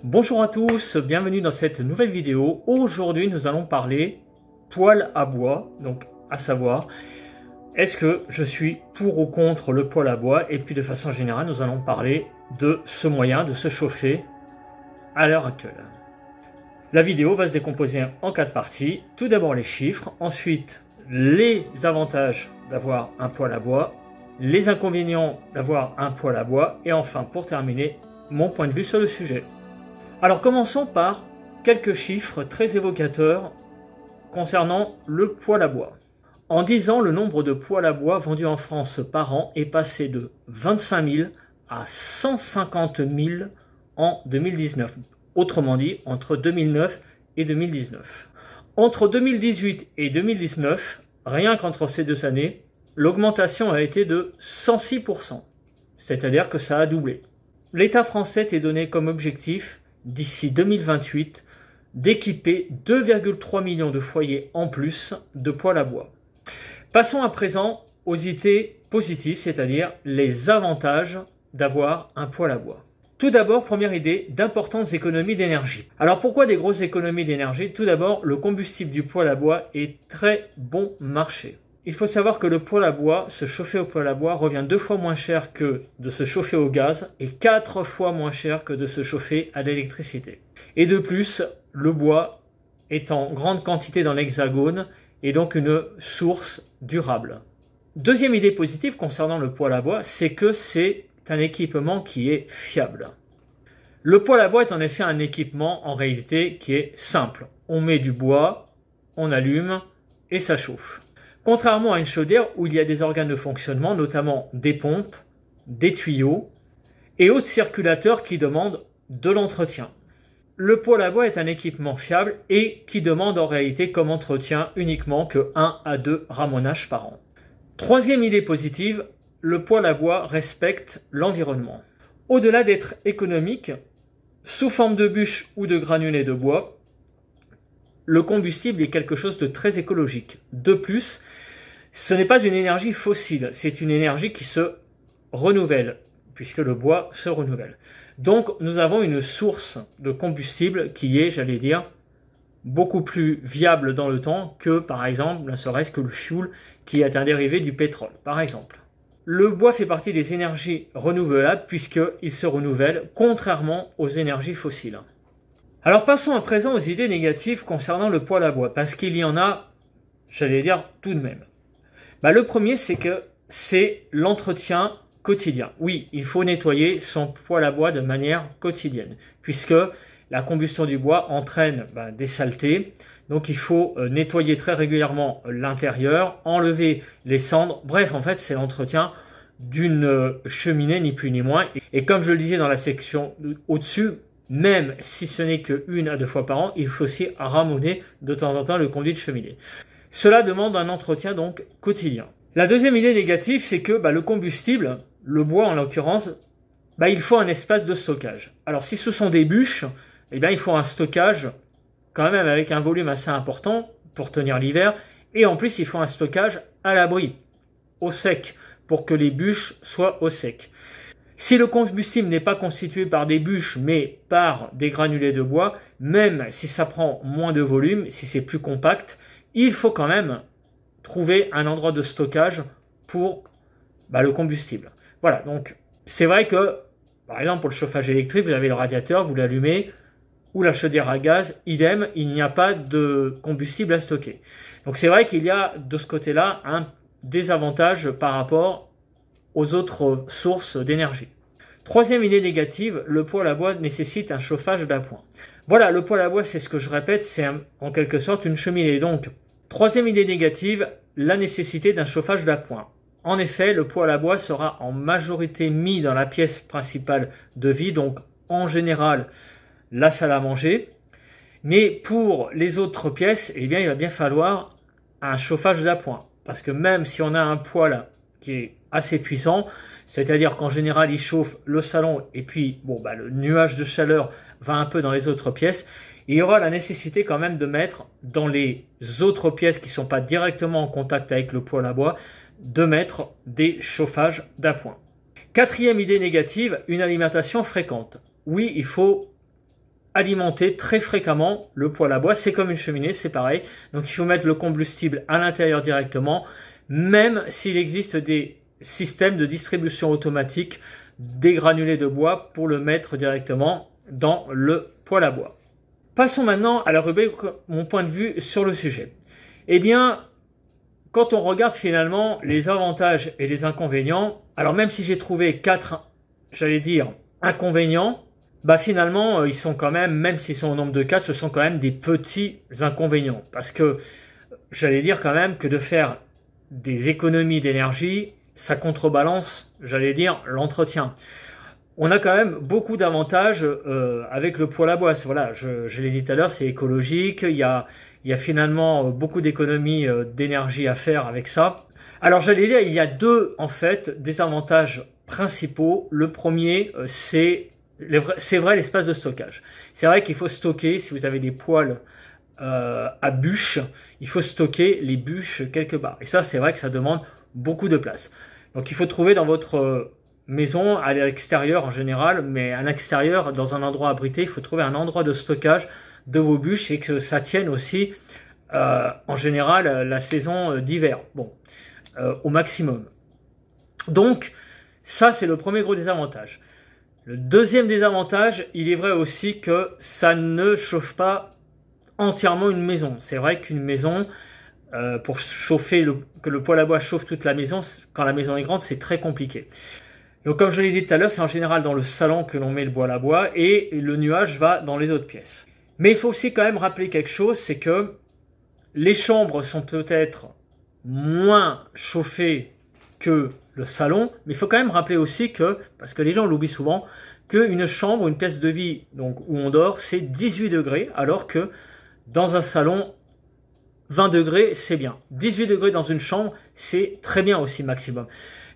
Bonjour à tous, bienvenue dans cette nouvelle vidéo. Aujourd'hui, nous allons parler poêle à bois, donc à savoir, est-ce que je suis pour ou contre le poêle à bois? Et puis de façon générale, nous allons parler de ce moyen de se chauffer à l'heure actuelle. La vidéo va se décomposer en 4 parties. Tout d'abord les chiffres, ensuite les avantages d'avoir un poêle à bois, les inconvénients d'avoir un poêle à bois, et enfin pour terminer, mon point de vue sur le sujet. Alors commençons par quelques chiffres très évocateurs concernant le poêle à bois. En 10 ans, le nombre de poêles à bois vendus en France par an est passé de 25 000 à 150 000 en 2019. Autrement dit, entre 2009 et 2019. Entre 2018 et 2019, rien qu'entre ces deux années, l'augmentation a été de 106%. C'est-à-dire que ça a doublé. L'État français est donné comme objectif d'ici 2028, d'équiper 2,3 millions de foyers en plus de poêles à bois. Passons à présent aux idées positives, c'est-à-dire les avantages d'avoir un poêle à bois. Tout d'abord, première idée, d'importantes économies d'énergie. Alors pourquoi des grosses économies d'énergie? Tout d'abord, le combustible du poêle à bois est très bon marché. Il faut savoir que le poêle à bois, se chauffer au poêle à bois, revient 2 fois moins cher que de se chauffer au gaz et 4 fois moins cher que de se chauffer à l'électricité. Et de plus, le bois est en grande quantité dans l'Hexagone et donc une source durable. Deuxième idée positive concernant le poêle à bois, c'est que c'est un équipement qui est fiable. Le poêle à bois est en effet un équipement en réalité qui est simple. On met du bois, on allume et ça chauffe. Contrairement à une chaudière où il y a des organes de fonctionnement, notamment des pompes, des tuyaux et autres circulateurs qui demandent de l'entretien. Le poêle à bois est un équipement fiable et qui demande en réalité comme entretien uniquement que 1 à 2 ramonages par an. Troisième idée positive, le poêle à bois respecte l'environnement. Au-delà d'être économique, sous forme de bûche ou de granulés de bois, le combustible est quelque chose de très écologique. De plus, ce n'est pas une énergie fossile, c'est une énergie qui se renouvelle, puisque le bois se renouvelle. Donc nous avons une source de combustible qui est, j'allais dire, beaucoup plus viable dans le temps que, par exemple, ne serait-ce que le fioul, qui est un dérivé du pétrole, par exemple. Le bois fait partie des énergies renouvelables, puisqu'il se renouvelle, contrairement aux énergies fossiles. Alors passons à présent aux idées négatives concernant le poêle à bois, parce qu'il y en a, j'allais dire, tout de même. Le premier, c'est que c'est l'entretien quotidien. Oui, il faut nettoyer son poêle à bois de manière quotidienne, puisque la combustion du bois entraîne des saletés. Donc il faut nettoyer très régulièrement l'intérieur, enlever les cendres. Bref, en fait, c'est l'entretien d'une cheminée, ni plus ni moins. Et comme je le disais dans la section au-dessus, même si ce n'est que 1 à 2 fois par an, il faut aussi ramoner de temps en temps le conduit de cheminée. Cela demande un entretien donc quotidien. La deuxième idée négative, c'est que le combustible, le bois en l'occurrence, il faut un espace de stockage. Alors si ce sont des bûches, il faut un stockage quand même avec un volume assez important pour tenir l'hiver. Et en plus, il faut un stockage à l'abri, au sec, pour que les bûches soient au sec. Si le combustible n'est pas constitué par des bûches, mais par des granulés de bois, même si ça prend moins de volume, si c'est plus compact, il faut quand même trouver un endroit de stockage pour le combustible. Voilà, donc c'est vrai que, par exemple, pour le chauffage électrique, vous avez le radiateur, vous l'allumez, ou la chaudière à gaz, idem, il n'y a pas de combustible à stocker. Donc c'est vrai qu'il y a de ce côté-là un désavantage par rapport aux autres sources d'énergie. Troisième idée négative, le poêle à bois nécessite un chauffage d'appoint. Voilà, le poêle à bois, c'est ce que je répète, c'est en quelque sorte une cheminée. Donc, troisième idée négative, la nécessité d'un chauffage d'appoint. En effet, le poêle à bois sera en majorité mis dans la pièce principale de vie, donc en général la salle à manger. Mais pour les autres pièces, il va bien falloir un chauffage d'appoint. Parce que même si on a un poêle qui est assez puissant, c'est-à-dire qu'en général il chauffe le salon et puis le nuage de chaleur va un peu dans les autres pièces, il y aura la nécessité quand même de mettre dans les autres pièces qui ne sont pas directement en contact avec le poêle à bois, de mettre des chauffages d'appoint. Quatrième idée négative, une alimentation fréquente. Oui, il faut alimenter très fréquemment le poêle à bois. C'est comme une cheminée, c'est pareil. Donc il faut mettre le combustible à l'intérieur directement, même s'il existe des systèmes de distribution automatique des granulés de bois pour le mettre directement dans le poêle à bois. Passons maintenant à la rubrique mon point de vue sur le sujet. Eh bien, quand on regarde finalement les avantages et les inconvénients, alors même si j'ai trouvé 4, j'allais dire, inconvénients, bah finalement, ils sont quand même s'ils sont au nombre de 4, ce sont quand même des petits inconvénients. Parce que, j'allais dire quand même que de faire des économies d'énergie, ça contrebalance, j'allais dire, l'entretien. On a quand même beaucoup d'avantages avec le poêle à bois. Voilà, je l'ai dit tout à l'heure, c'est écologique, il y a finalement beaucoup d'économies d'énergie à faire avec ça. Alors j'allais dire, il y a deux en fait désavantages principaux. Le premier, c'est vrai l'espace de stockage. C'est vrai qu'il faut stocker, si vous avez des poêles à bûches, il faut stocker les bûches quelque part. Et ça, c'est vrai que ça demande beaucoup de place. Donc il faut trouver dans votre maison, à l'extérieur en général, mais à l'extérieur, dans un endroit abrité, il faut trouver un endroit de stockage de vos bûches et que ça tienne aussi, en général, la saison d'hiver, bon, au maximum. Donc, ça, c'est le premier gros désavantage. Le deuxième désavantage, il est vrai aussi que ça ne chauffe pas entièrement une maison. C'est vrai qu'une maison, pour chauffer, que le poêle à bois chauffe toute la maison, quand la maison est grande, c'est très compliqué. Donc comme je l'ai dit tout à l'heure, c'est en général dans le salon que l'on met le poêle à bois et le nuage va dans les autres pièces. Mais il faut aussi quand même rappeler quelque chose, c'est que les chambres sont peut-être moins chauffées que le salon, mais il faut quand même rappeler aussi que, parce que les gens l'oublient souvent, qu'une chambre, une pièce de vie donc, où on dort, c'est 18 degrés, alors que dans un salon, 20 degrés, c'est bien. 18 degrés dans une chambre, c'est très bien aussi maximum.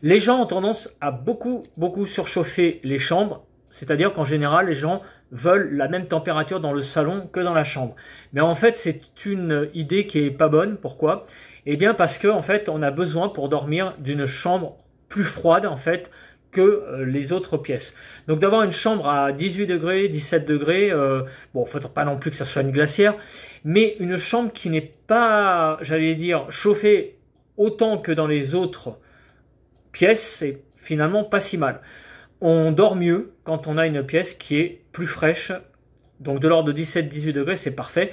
Les gens ont tendance à beaucoup surchauffer les chambres, c'est-à-dire qu'en général, les gens veulent la même température dans le salon que dans la chambre. Mais en fait, c'est une idée qui est pas bonne. Pourquoi? Eh bien, parce que en fait, on a besoin pour dormir d'une chambre plus froide en fait que les autres pièces. Donc d'avoir une chambre à 18 degrés, 17 degrés, bon, il ne faut pas non plus que ça soit une glacière, mais une chambre qui n'est pas, j'allais dire, chauffée autant que dans les autres pièces, c'est finalement pas si mal. On dort mieux quand on a une pièce qui est plus fraîche, donc de l'ordre de 17-18 degrés, c'est parfait.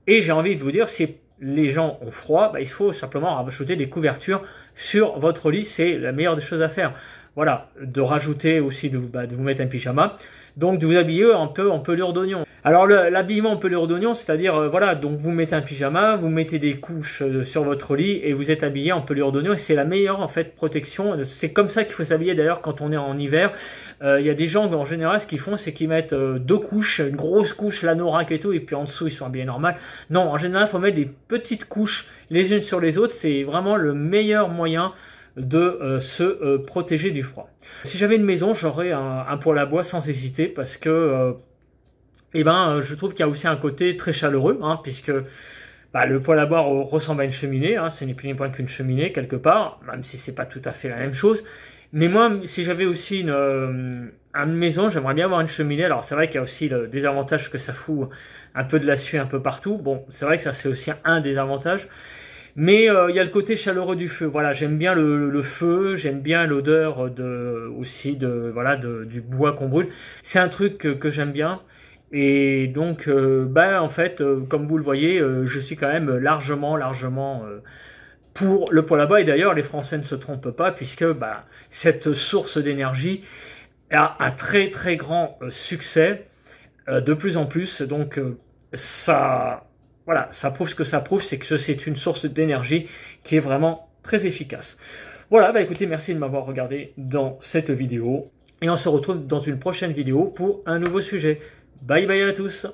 Et j'ai envie de vous dire, si les gens ont froid, bah, il faut simplement rajouter des couvertures sur votre lit, c'est la meilleure des choses à faire. Voilà, de rajouter aussi, de vous mettre un pyjama, donc de vous habiller un peu en pelure d'oignon. Alors l'habillement en pelure d'oignon, c'est-à-dire, voilà, donc vous mettez un pyjama, vous mettez des couches sur votre lit et vous êtes habillé en pelure d'oignon et c'est la meilleure en fait protection. C'est comme ça qu'il faut s'habiller d'ailleurs quand on est en hiver. Il y a des gens en général, ce qu'ils font, c'est qu'ils mettent deux couches, une grosse couche, l'anorak et tout, et puis en dessous ils sont habillés normal. Non, en général, il faut mettre des petites couches les unes sur les autres, c'est vraiment le meilleur moyen de se protéger du froid. Si j'avais une maison, j'aurais un poêle à bois sans hésiter parce que je trouve qu'il y a aussi un côté très chaleureux, hein, puisque le poêle à bois ressemble à une cheminée, hein, ce n'est plus ni moins qu'une cheminée quelque part, même si c'est pas tout à fait la même chose. Mais moi, si j'avais aussi une maison, j'aimerais bien avoir une cheminée. Alors c'est vrai qu'il y a aussi le désavantage que ça fout un peu de la suie un peu partout. Bon, c'est vrai que ça c'est aussi un désavantage. Mais il y a le côté chaleureux du feu. Voilà, j'aime bien le feu, j'aime bien l'odeur du bois qu'on brûle. C'est un truc que j'aime bien. Et donc, en fait, comme vous le voyez, je suis quand même largement pour le poêle à bois. Et d'ailleurs, les Français ne se trompent pas puisque cette source d'énergie a un très très grand succès de plus en plus. Donc, voilà, ça prouve ce que ça prouve, c'est que c'est une source d'énergie qui est vraiment très efficace. Voilà, écoutez, merci de m'avoir regardé dans cette vidéo. Et on se retrouve dans une prochaine vidéo pour un nouveau sujet. Bye bye à tous!